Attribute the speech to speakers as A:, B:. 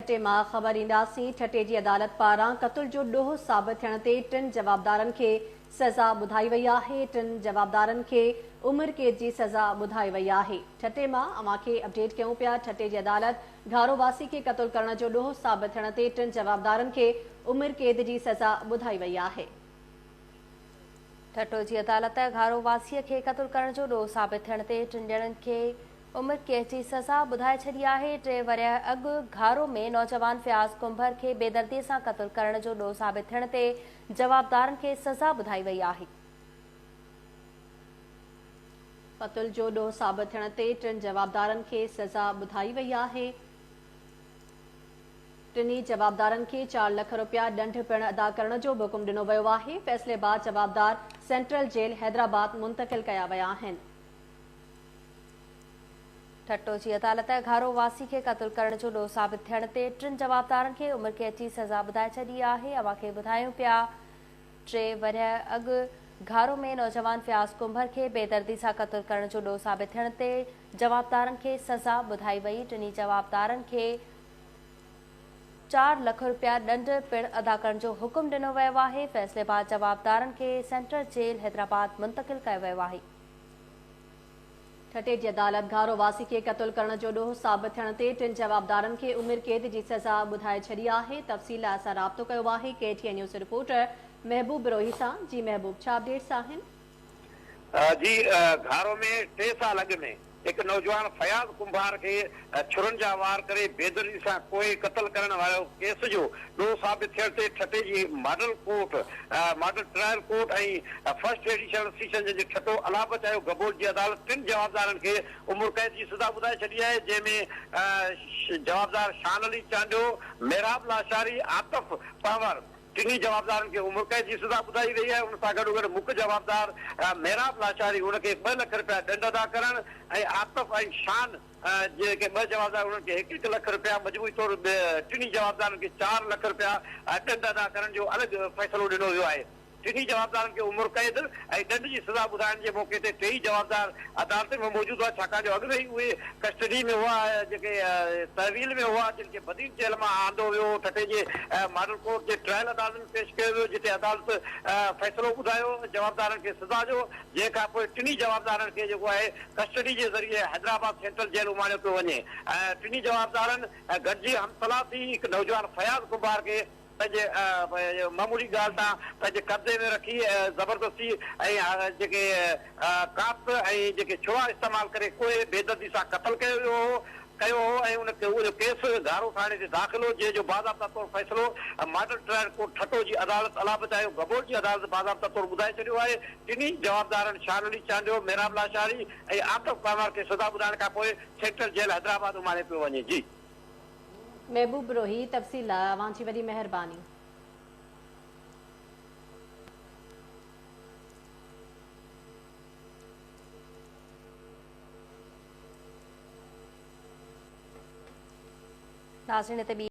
A: ठटे मां ख़बर ईंदासीं। ठटे जी अदालत पारां क़त्ल जो ॾोह साबित थियण ते 3 जवाबदारनि खे सज़ा ॿुधाई वई आहे। 3 जवाबदारनि खे उमिरि क़ैद जी सज़ा ॿुधाई वई आहे। ठटे मां अव्हां खे अपडेट कयूं पिया। ठटे जी अदालत घारो वासी खे क़त्ल करण जो ॾोह साबित थियण ते 3 जवाबदारनि खे उमिरि क़ैद जी सज़ा ॿुधाई वई आहे।
B: ठटो जी अदालत घारो वासीअ खे क़त्ल करण जो ॾोह साबित थियण ते 3 ॼणनि खे उमिरि क़ैद जी सज़ा ॿुधाए छॾी आहे। 3 वरिया अॻु घारो में नौजवान फयाज़ कुंभर खे बेदर्दीअ सां क़त्ल करण जो ॾोह साबित थियण ते जवाबदारनि खे सज़ा ॿुधाई वई आहे।
A: क़त्ल जो ॾोह साबित थियण ते 3 जवाबदारनि खे सज़ा ॿुधाई वई आहे। 3 जवाबदारनि खे 4 लख रुपया ॾंढ पिणु अदा करण जो हुकुम ॾिनो वियो आहे। फ़ैसिले बाद जवाबदार सेंट्रल जेल हैदराबाद मुंतक़िल कया विया आहिनि।
B: ठट्टो जी अदालत घारो वासी खे क़त्ल करण जो ॾोह साबित थियण ते 3 जवाबदारनि खे उमिरि क़ैद जी सज़ा ॿुधाए छॾी आहे। अव्हां खे ॿुधायूं पिया 3 वरिया अॻु घारो में नौजवान फयाज़ कुंभर खे बेदर्दी सां क़त्ल करण जो ॾोह साबित थियण ते जवाबदारनि खे सज़ा ॿुधाई वई। 3 जवाबदारनि खे 4 लख रुपया ॾंढ पिणु अदा करण जो हुकुम ॾिनो वियो आहे। फ़ैसिले बाद जवाबदारनि खे सेंट्रल जेल हैदराबाद मुंतक़िल कयो वियो आहे।
A: ठटे जी अदालत घारो वासी खे क़त्ल करण जो ॾोह साबित थियण ते 3 जवाबदारनि खे उमिरि क़ैद जी सज़ा ॿुधाए छॾी आहे। तफ़सील लाइ असां राब्तो कयो आहे KTN न्यूज़ रिपोर्टर महबूब रोही सां। जी महबूब, छा अपडेट्स आहिनि?
C: जी घारो में 3 साल अॻु में एक नौजवान फयाज़ कुंभार के छुरन जा वार करे बेदर्दी सां कोई क़त्ल करण वालो केस जो ॾोह साबित थियण ते ठटे जी model court model trial court ऐं फर्स्ट एडिशन सेशन जे ठटो अलाबत आयो गबोल जी अदालत 3 जवाबदारनि खे उमिरि क़ैद जी सज़ा ॿुधाए छॾी आहे। जंहिंमें जवाबदार शान अली चांडो, मेहराब लाशारी, आतिफ पावर 3 जवाबदारनि खे उमिरि क़ैद जी सज़ा ॿुधाई वई आहे। उन सां गॾोगॾु मुख्य जवाबदार मेहराब लाशारी उनखे 2 लख रुपया ॾंढ अदा करण ऐं आतिफ ऐं शान जेके 2 जवाबदार उन्हनि खे 1-1 लख रुपया मजबूरी तौर 3 जवाबदारनि खे 4 लख रुपया ॾंढ अदा करण जो अलॻि फ़ैसिलो ॾिनो वियो आहे। 3 जवाबदारनि खे उमिरि क़ैद ऐं ॾंढ जी सज़ा ॿुधाइण जे मौक़े ते 3 जवाबदार अदालत में मौजूदु हुआ, छाकाणि जो अॻु में ई उहे कस्टडी में हुआ, जेके तहवील में हुआ, जिन खे बदीन जेल मां आंदो वियो। ठटे जे मॉडल कोर्ट जे ट्रायल अदालत में पेश कयो वियो, जिते अदालत फ़ैसिलो ॿुधायो जवाबदारनि खे सज़ा जो। जंहिंखां पोइ 3 जवाबदारनि खे जेको आहे कस्टडी जे ज़रिए हैदराबाद सेंट्रल जेल उमाणियो पियो वञे। 3 जवाबदारनि गॾिजी हमसला थी हिकु नौजवान फयाज़ कुंभार खे पंहिंजे मामूली ॻाल्हि तां पंहिंजे कब्ज़े में रखी ज़बरदस्ती ऐं जेके काप ऐं जेके छुरा इस्तेमालु करे कोई बेदर्दी सां क़त्ल कयो हो ऐं उनखे उहो केस घारो थाणे ते दाख़िल हो, जंहिंजो बाज़ाब्ता तौर फ़ैसिलो मॉडल ट्रायल कोर्ट ठटो जी अदालत अलाबत आयो गबोल जी अदालत बाज़ाब्ता तौर ॿुधाए छॾियो आहे। 3 जवाबदारनि शान अली चांडो, मेहराब लाशारी ऐं आतिफ पावर खे सज़ा ॿुधाइण खां पोइ सेंट्रल जेल हैदराबाद उमाणे पियो वञे। जी
A: महबूब रोही, तफ़सील लाइ अव्हां जी वॾी महिरबानी।
B: नाज़रीन,